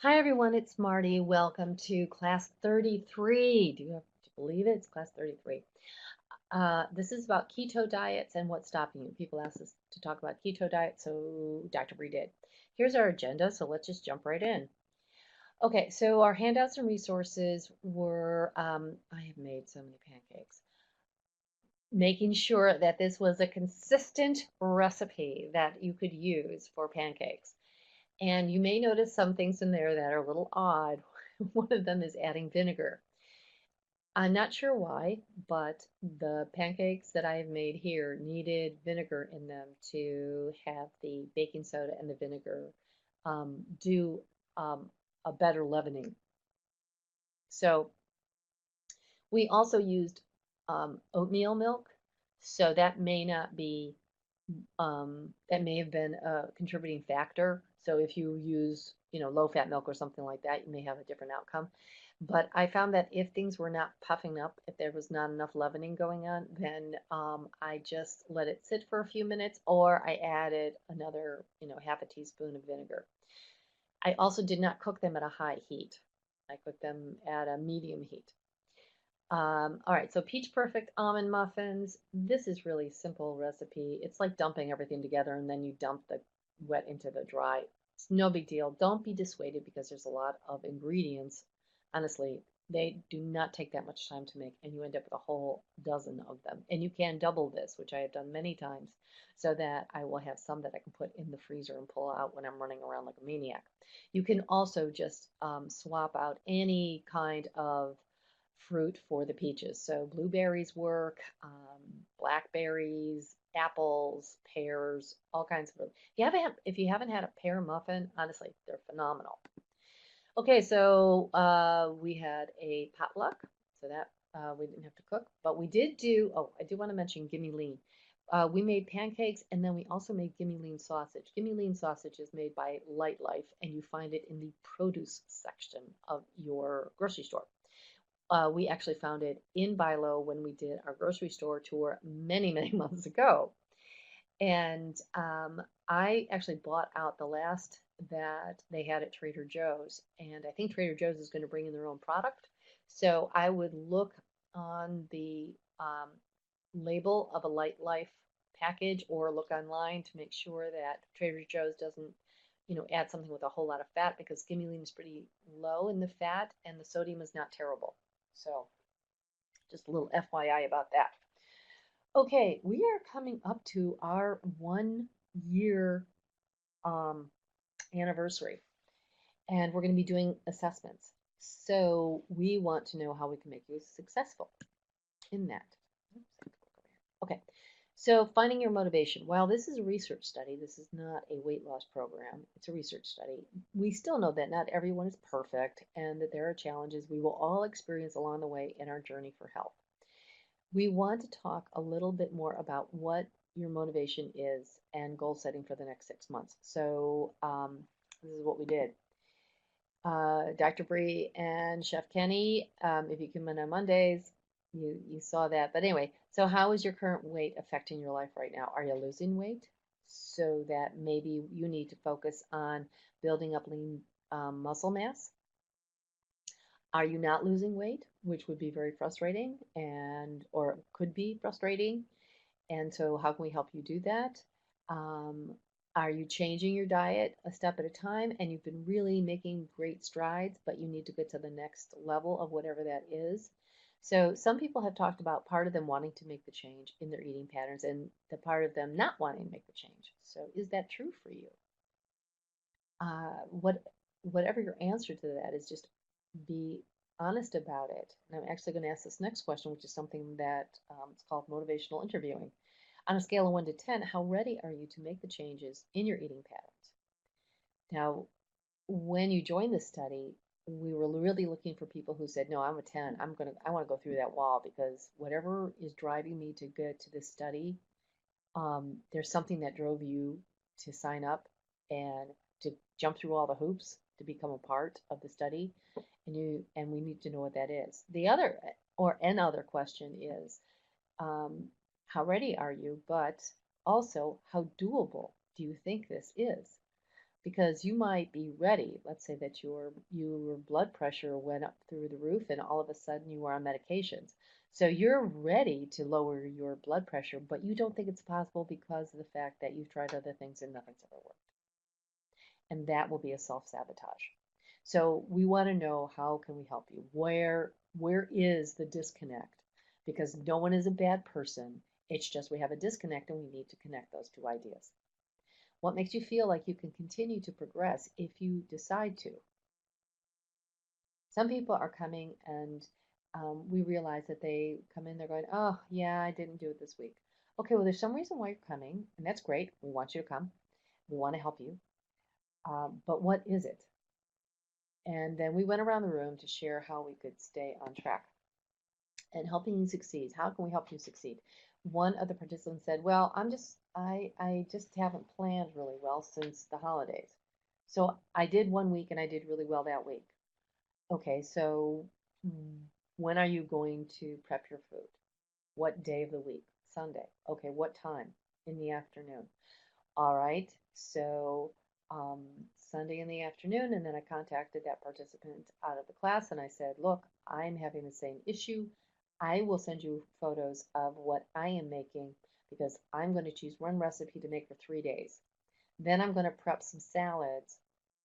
Hi everyone, it's Marty. Welcome to class 33. Do you believe it? It's class 33. This is about keto diets and what's stopping you. People asked us to talk about keto diet, so Dr. Brie did. Here's our agenda, so let's just jump right in. Okay, so our handouts and resources were, I have made so many pancakes. Making sure that this was a consistent recipe that you could use for pancakes. And you may notice some things in there that are a little odd. One of them is adding vinegar. I'm not sure why, but the pancakes that I have made here needed vinegar in them to have the baking soda and the vinegar do a better leavening. So we also used oatmeal milk, so that may not be that may have been a contributing factor. So if you use, low-fat milk or something like that, you may have a different outcome. But I found that if things were not puffing up, if there was not enough leavening going on, then I just let it sit for a few minutes, or I added another, half a teaspoon of vinegar. I also did not cook them at a high heat. I cooked them at a medium heat. All right, so Peach Perfect almond muffins. This is really simple recipe. It's like dumping everything together and then you dump the wet into the dry. It's no big deal. Don't be dissuaded because there's a lot of ingredients. Honestly, they do not take that much time to make, and you end up with a whole dozen of them. And you can double this, which I have done many times, so that I will have some that I can put in the freezer and pull out when I'm running around like a maniac. You can also just swap out any kind of fruit for the peaches. So blueberries work, blackberries, apples, pears, all kinds of fruit. If you haven't had a pear muffin, honestly, they're phenomenal. Okay, so we had a potluck, so that we didn't have to cook, but we did do. Oh, I do want to mention Gimme Lean. We made pancakes and then we also made Gimme Lean sausage. Gimme Lean sausage is made by Light Life, and you find it in the produce section of your grocery store. We actually found it in Bilo when we did our grocery store tour many, many months ago. And I actually bought out the last that they had at Trader Joe's. And I think Trader Joe's is going to bring in their own product. So I would look on the label of a Light Life package or look online to make sure that Trader Joe's doesn't, add something with a whole lot of fat, because Gimme is pretty low in the fat and the sodium is not terrible. So just a little FYI about that. Okay, we are coming up to our 1 year um, anniversary, and we're going to be doing assessments. So we want to know how we can make you successful in that. Okay, so finding your motivation. While this is a research study, this is not a weight loss program. It's a research study. We still know that not everyone is perfect and that there are challenges we will all experience along the way in our journey for health. We want to talk a little bit more about what your motivation is and goal setting for the next 6 months. So this is what we did. Dr. Bree and Chef Kenny, if you come in on Mondays, you saw that. But anyway, so how is your current weight affecting your life right now? Are you losing weight? So that maybe you need to focus on building up lean muscle mass. Are you not losing weight, which would be very frustrating and or could be frustrating? And so how can we help you do that? Um, are you changing your diet a step at a time and you've been really making great strides, but you need to get to the next level of whatever that is? So some people have talked about part of them wanting to make the change in their eating patterns and the part of them not wanting to make the change. So is that true for you? Whatever your answer to that is, just be honest about it. And I'm actually going to ask this next question, which is something that it's called motivational interviewing. On a scale of 1 to 10, how ready are you to make the changes in your eating patterns? Now, when you joined the study, we were really looking for people who said, "No, I'm a 10. I want to go through that wall, because whatever is driving me to get to this study, there's something that drove you to sign up and to jump through all the hoops to become a part of the study, and we need to know what that is." The other or another question is, how ready are you, but also how doable do you think this is? because you might be ready. Let's say that your blood pressure went up through the roof and all of a sudden you are on medications. So you're ready to lower your blood pressure, but you don't think it's possible because of the fact that you've tried other things and nothing's ever worked. And that will be a self-sabotage. So we want to know, how can we help you? Where is the disconnect? Because no one is a bad person. It's just we have a disconnect and we need to connect those two ideas. What makes you feel like you can continue to progress if you decide to? Some people are coming and we realize that they come in, they're going, oh, yeah, I didn't do it this week. Okay, well, there's some reason why you're coming, and that's great. We want you to come. We want to help you. But what is it? And then we went around the room to share how we could stay on track and helping you succeed. How can we help you succeed? One of the participants said, well, I just haven't planned really well since the holidays. So I did one week and I did really well that week. Okay, so when are you going to prep your food? What day of the week? Sunday. Okay, what time? In the afternoon. All right, so um, Sunday in the afternoon, and then I contacted that participant out of the class and I said, look, I'm having the same issue. I will send you photos of what I am making because I'm going to choose one recipe to make for 3 days. Then I'm going to prep some salads,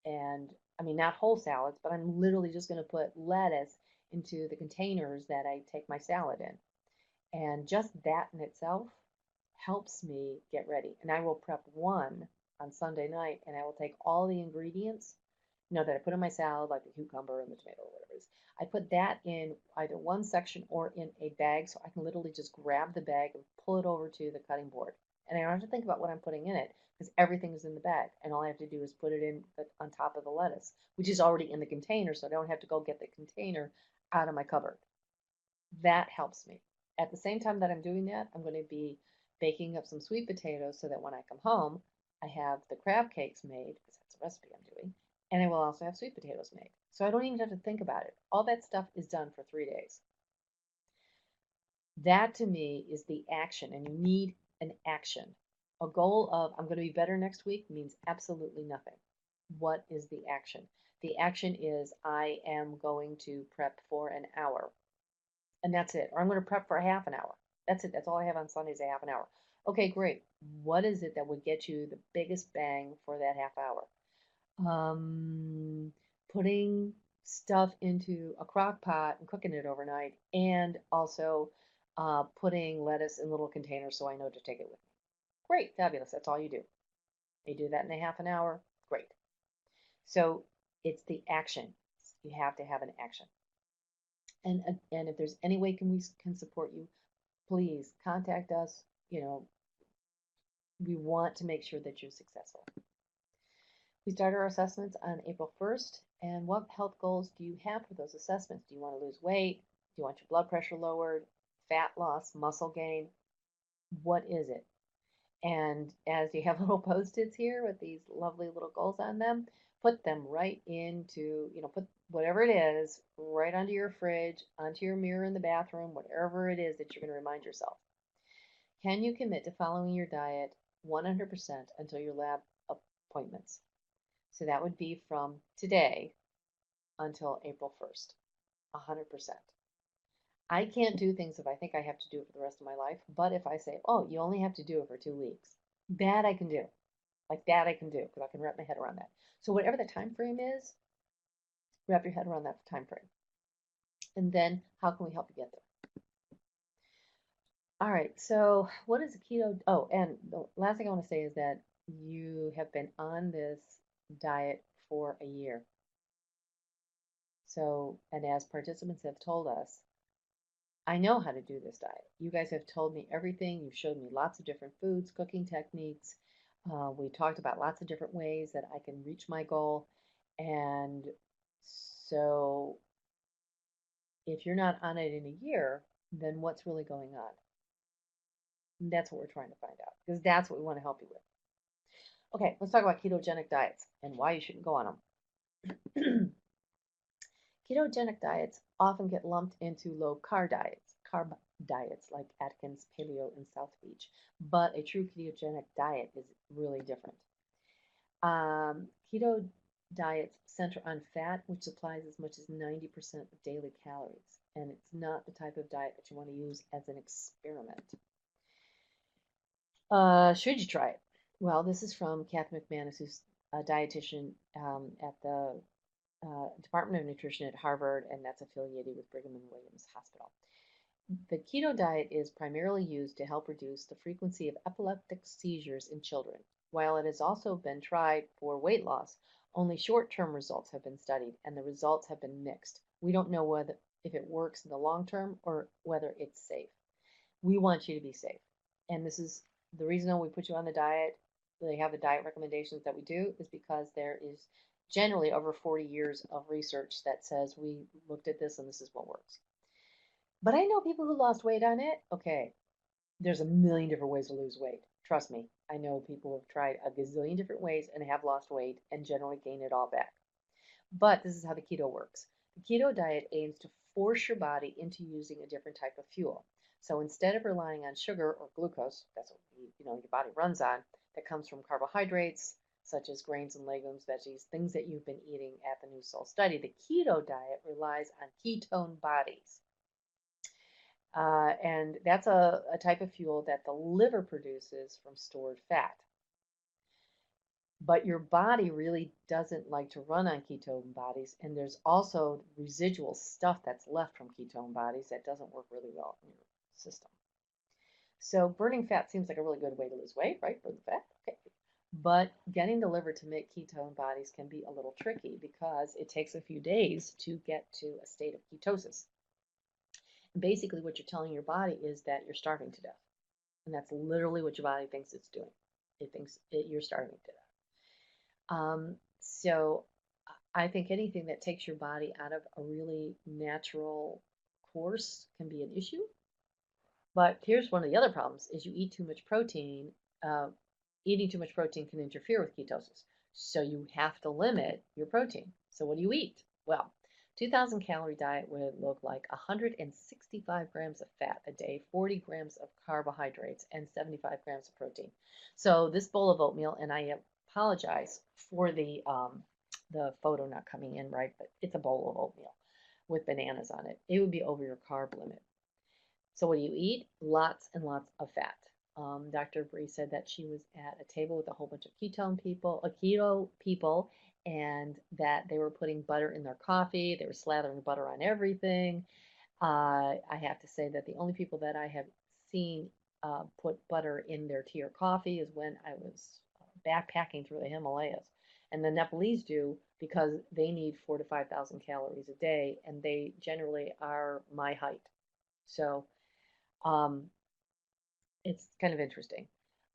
and I mean, not whole salads, but I'm literally just going to put lettuce into the containers that I take my salad in. And just that in itself helps me get ready. And I will prep one on Sunday night and I will take all the ingredients, that I put in my salad, like the cucumber and the tomato or whatever it is. I put that in either one section or in a bag so I can literally just grab the bag and pull it over to the cutting board. And I don't have to think about what I'm putting in it because everything is in the bag. And all I have to do is put it in on top of the lettuce, which is already in the container, so I don't have to go get the container out of my cupboard. That helps me. At the same time that I'm doing that, I'm going to be baking up some sweet potatoes so that when I come home, I have the crab cakes made, because that's a recipe I'm doing, and I will also have sweet potatoes made. So I don't even have to think about it. All that stuff is done for 3 days. That to me is the action, and you need an action. A goal of I'm going to be better next week means absolutely nothing. What is the action? The action is I am going to prep for an hour and that's it. Or I'm going to prep for a half an hour. That's it. That's all I have on Sundays, a half an hour. Okay, great. What is it that would get you the biggest bang for that half hour? Putting stuff into a crock pot and cooking it overnight, and also putting lettuce in little containers so I know to take it with me. Great, fabulous. That's all you do. You do that in a half an hour. Great. So it's the action. You have to have an action. And if there's any way we can support you, please contact us. We want to make sure that you're successful. We start our assessments on April 1st. And what health goals do you have for those assessments? Do you want to lose weight? Do you want your blood pressure lowered? Fat loss, muscle gain? What is it? And as you have little post-its here with these lovely little goals on them, put them right into, put whatever it is right onto your fridge, onto your mirror in the bathroom, whatever it is that you're going to remind yourself. Can you commit to following your diet 100% until your lab appointments? So that would be from today until April 1st, 100%. I can't do things if I think I have to do it for the rest of my life, but if I say, oh, you only have to do it for 2 weeks, that I can do. Like that I can do because I can wrap my head around that. So whatever the time frame is, wrap your head around that time frame. And then how can we help you get there? All right, so what is a keto? Oh, and the last thing I want to say is that you have been on this diet for a year. So, and as participants have told us, I know how to do this diet. You guys have told me everything. You've showed me lots of different foods, cooking techniques. We talked about lots of different ways that I can reach my goal. And so if you're not on it in a year, then what's really going on? And that's what we're trying to find out because that's what we want to help you with. Okay, let's talk about ketogenic diets and why you shouldn't go on them. Ketogenic diets often get lumped into carb diets like Atkins, Paleo, and South Beach, but a true ketogenic diet is really different. Keto diets center on fat, which supplies as much as 90% of daily calories, and it's not the type of diet that you want to use as an experiment. Should you try it? Well, this is from Kath McManus, who's a dietitian at the Department of Nutrition at Harvard, and that's affiliated with Brigham and Williams Hospital. The keto diet is primarily used to help reduce the frequency of epileptic seizures in children. While it has also been tried for weight loss, only short-term results have been studied, and the results have been mixed. We don't know whether if it works in the long term or whether it's safe. We want you to be safe. And this is the reason we put you on the diet. They have the diet recommendations that we do is because there is generally over 40 years of research that says we looked at this and this is what works. But I know people who lost weight on it. Okay, there's a million different ways to lose weight. Trust me, I know people who have tried a gazillion different ways and have lost weight and generally gain it all back. But this is how the keto works. The keto diet aims to force your body into using a different type of fuel. So instead of relying on sugar or glucose, that's what your body runs on, that comes from carbohydrates such as grains and legumes, veggies, things that you've been eating at the New Soul study. The keto diet relies on ketone bodies. And that's a type of fuel that the liver produces from stored fat. But your body really doesn't like to run on ketone bodies, and there's also residual stuff that's left from ketone bodies that doesn't work really well in your system. So burning fat seems like a really good way to lose weight, right? Burn the fat, okay. But getting the liver to make ketone bodies can be a little tricky because it takes a few days to get to a state of ketosis. Basically, what you're telling your body is that you're starving to death. And that's literally what your body thinks it's doing. It thinks you're starving to death. So I think anything that takes your body out of a really natural course can be an issue. But here's one of the other problems is you eat too much protein. Eating too much protein can interfere with ketosis. So you have to limit your protein. So what do you eat? Well, 2,000 calorie diet would look like 165 grams of fat a day, 40 grams of carbohydrates, and 75 grams of protein. So this bowl of oatmeal, and I apologize for the photo not coming in right, but it's a bowl of oatmeal with bananas on it. It would be over your carb limit. So what do you eat? Lots and lots of fat. Dr. Brie said that she was at a table with a whole bunch of keto people, and that they were putting butter in their coffee. They were slathering butter on everything. I have to say that the only people that I have seen put butter in their tea or coffee is when I was backpacking through the Himalayas. And the Nepalese do because they need 4,000 to 5,000 calories a day, and they generally are my height. So um, it's kind of interesting.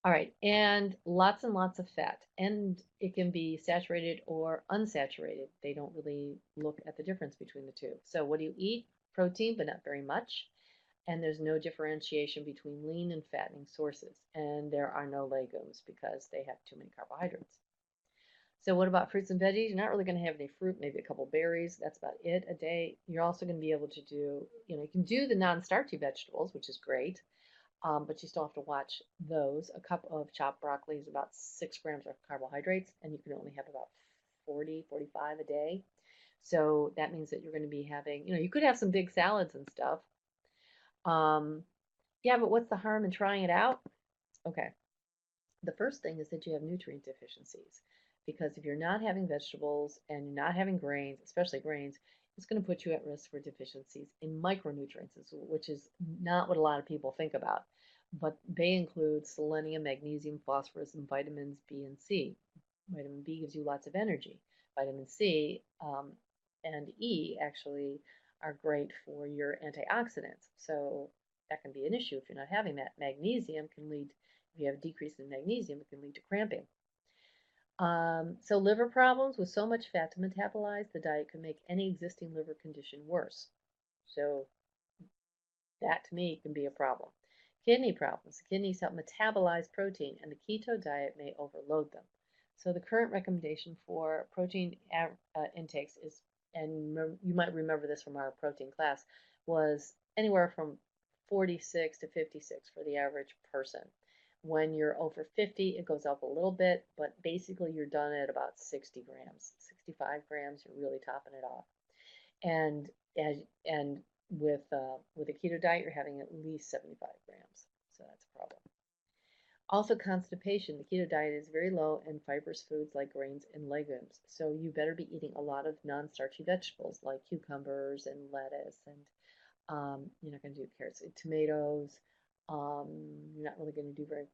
All right, and lots of fat, and it can be saturated or unsaturated. They don't really look at the difference between the two. So what do you eat? Protein, but not very much. And there's no differentiation between lean and fattening sources. And there are no legumes because they have too many carbohydrates. So what about fruits and veggies? You're not really going to have any fruit, maybe a couple berries. That's about it a day. You're also going to be able to do, you can do the non-starchy vegetables, which is great. But you still have to watch those. A cup of chopped broccoli is about 6 grams of carbohydrates, and you can only have about 40, 45 a day. So that means that you're going to be having, you could have some big salads and stuff. Yeah, but what's the harm in trying it out? Okay. The first thing is that you have nutrient deficiencies. Because if you're not having vegetables and you're not having grains, especially grains, it's going to put you at risk for deficiencies in micronutrients, which is not what a lot of people think about. But they include selenium, magnesium, phosphorus, and vitamins B and C. Vitamin B gives you lots of energy. Vitamin C and E actually are great for your antioxidants. So that can be an issue if you're not having that. Magnesium can lead, if you have a decrease in magnesium, it can lead to cramping. So liver problems with so much fat to metabolize, the diet can make any existing liver condition worse. So that to me can be a problem. Kidney problems. The kidneys help metabolize protein, and the keto diet may overload them. So the current recommendation for protein intakes is, and you might remember this from our protein class, was anywhere from 46 to 56 for the average person. When you're over 50, it goes up a little bit, but basically you're done at about 60 grams, 65 grams. You're really topping it off. And as and with a keto diet, you're having at least 75 grams. So that's a problem. Also, constipation. The keto diet is very low in fibrous foods like grains and legumes. So you better be eating a lot of non-starchy vegetables like cucumbers and lettuce, and you're not going to do carrots and tomatoes. You're not really going to do very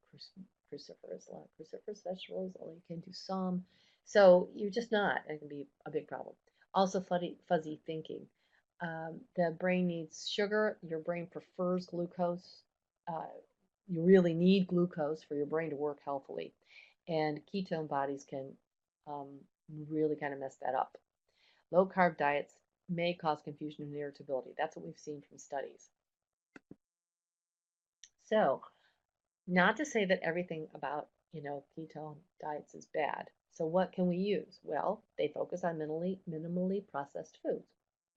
cruciferous, a lot of cruciferous vegetables, although you can do some. So you're just not, and it can be a big problem. Also, fuzzy thinking. The brain needs sugar. Your brain prefers glucose. Uh, you really need glucose for your brain to work healthily. And ketone bodies can um, really kind of mess that up. Low carb diets may cause confusion and irritability. That's what we've seen from studies. So, not to say that everything about, ketone diets is bad. So what can we use? Well, they focus on minimally processed foods.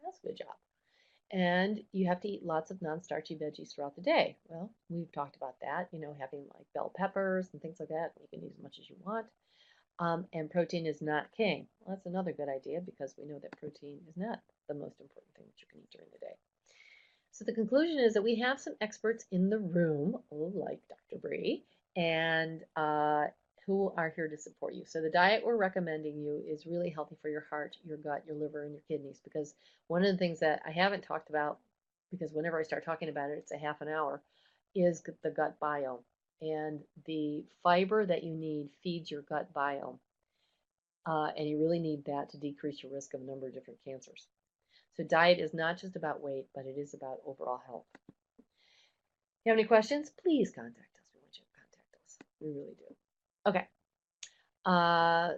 That's a good job. And you have to eat lots of non-starchy veggies throughout the day. Well, we've talked about that, having like bell peppers and things like that. You can use as much as you want. And protein is not king. Well, that's another good idea because we know that protein is not the most important thing that you can eat during the day. So the conclusion is that we have some experts in the room, like Dr. Brie, and who are here to support you. So the diet we're recommending you is really healthy for your heart, your gut, your liver, and your kidneys. Because one of the things that I haven't talked about, because whenever I start talking about it, it's a half an hour, is the gut biome. And the fiber that you need feeds your gut biome. And you really need that to decrease your risk of a number of different cancers. So diet is not just about weight, but it is about overall health. You have any questions? Please contact us. We want you to contact us. We really do. Okay.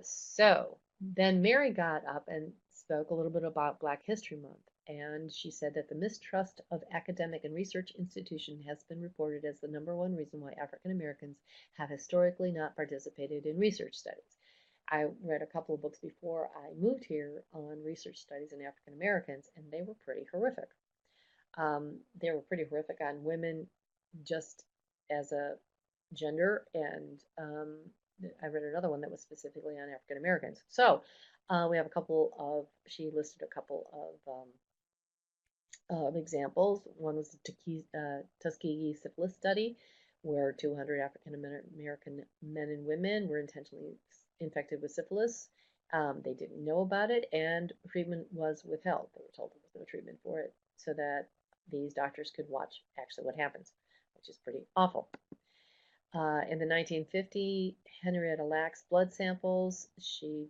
So then Mary got up and spoke a little bit about Black History Month. And she said that the mistrust of academic and research institutions has been reported as the #1 reason why African Americans have historically not participated in research studies. I read a couple of books before I moved here on research studies in African Americans, and they were pretty horrific. They were pretty horrific on women just as a gender, and I read another one that was specifically on African Americans. So we have a couple of, she listed a couple of examples. One was the Tuskegee syphilis study, where 200 African American men and women were intentionally infected with syphilis. They didn't know about it, and treatment was withheld. They were told there was no treatment for it, so that these doctors could watch actually what happens, which is pretty awful. In the 1950, Henrietta Lacks blood samples. She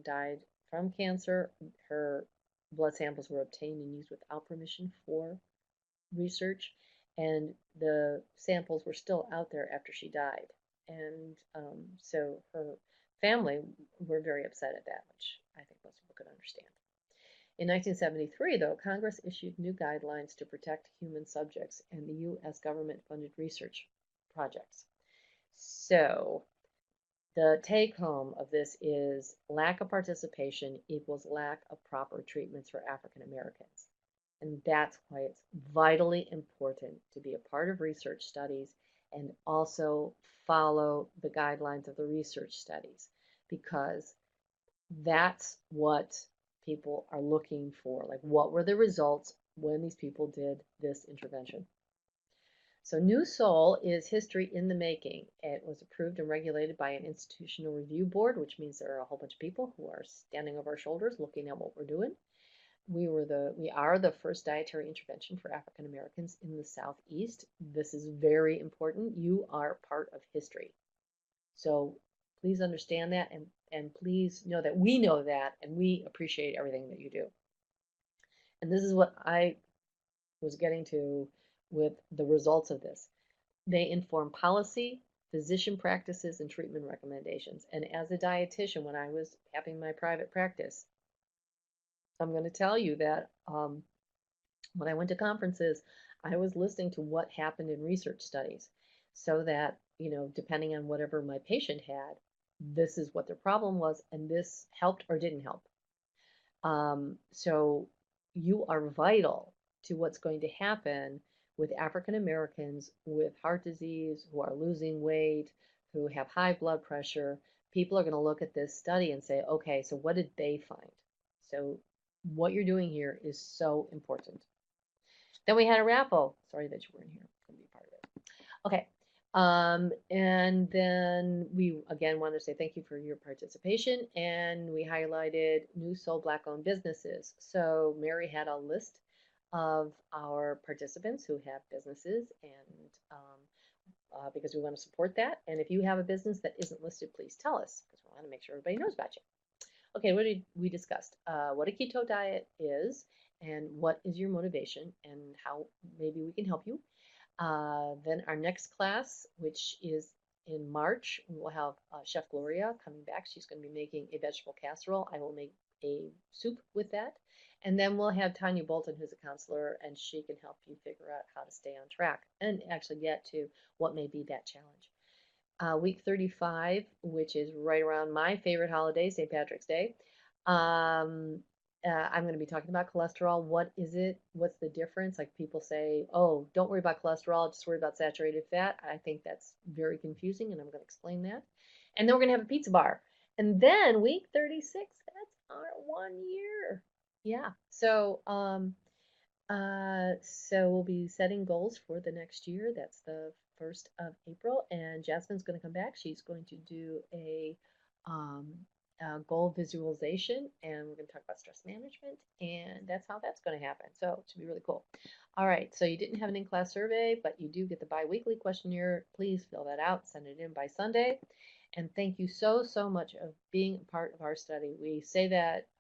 died from cancer. Her blood samples were obtained and used without permission for research, and the samples were still out there after she died. And so her family were very upset at that, which I think most people could understand. In 1973, though, Congress issued new guidelines to protect human subjects, and the U.S. government funded research projects. So the take home of this is lack of participation equals lack of proper treatments for African Americans. And that's why it's vitally important to be a part of research studies and also follow the guidelines of the research studies, because that's what people are looking for. Like, what were the results when these people did this intervention? So New Soul is history in the making. It was approved and regulated by an institutional review board, which means there are a whole bunch of people who are standing over our shoulders looking at what we're doing. We are the first dietary intervention for African Americans in the Southeast. This is very important. You are part of history. So please understand that, and please know that we know that, and we appreciate everything that you do. And this is what I was getting to with the results of this. They inform policy, physician practices, and treatment recommendations. And as a dietitian, when I was having my private practice, I'm going to tell you that when I went to conferences, I was listening to what happened in research studies, so that, depending on whatever my patient had, this is what their problem was, and this helped or didn't help. So you are vital to what's going to happen with African Americans with heart disease, who are losing weight, who have high blood pressure. People are going to look at this study and say, okay, so what did they find? So what you're doing here is so important. Then we had a raffle. Sorry that you weren't here. Going to be part of it. Okay. And then we again want to say thank you for your participation. And we highlighted new soul Black owned businesses. So Mary had a list of our participants who have businesses, and because we want to support that. And if you have a business that isn't listed, please tell us because we want to make sure everybody knows about you. Okay, what did we discussed? What a keto diet is, and what is your motivation, and how maybe we can help you. Then our next class, which is in March, we will have Chef Gloria coming back. She's going to be making a vegetable casserole. I will make a soup with that. And then we'll have Tanya Bolton, who's a counselor, and she can help you figure out how to stay on track and actually get to what may be that challenge. Week 35, which is right around my favorite holiday, St. Patrick's Day. Um, I'm going to be talking about cholesterol. What is it? What's the difference? Like people say, oh, don't worry about cholesterol, just worry about saturated fat. I think that's very confusing, and I'm going to explain that. And then we're going to have a pizza bar. And then week 36, that's our 1 year. Yeah. So we'll be setting goals for the next year. That's the 1st of April, and Jasmine's going to come back. She's going to do um, a goal visualization, and we're going to talk about stress management, and that's how that's going to happen. So it should be really cool. All right, so you didn't have an in-class survey, but you do get the bi-weekly questionnaire. Please fill that out, send it in by Sunday. And thank you so, so much of being a part of our study.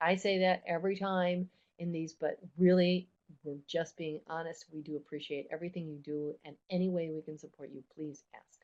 I say that every time in these, but really, we're just being honest. We do appreciate everything you do, and any way we can support you, please ask.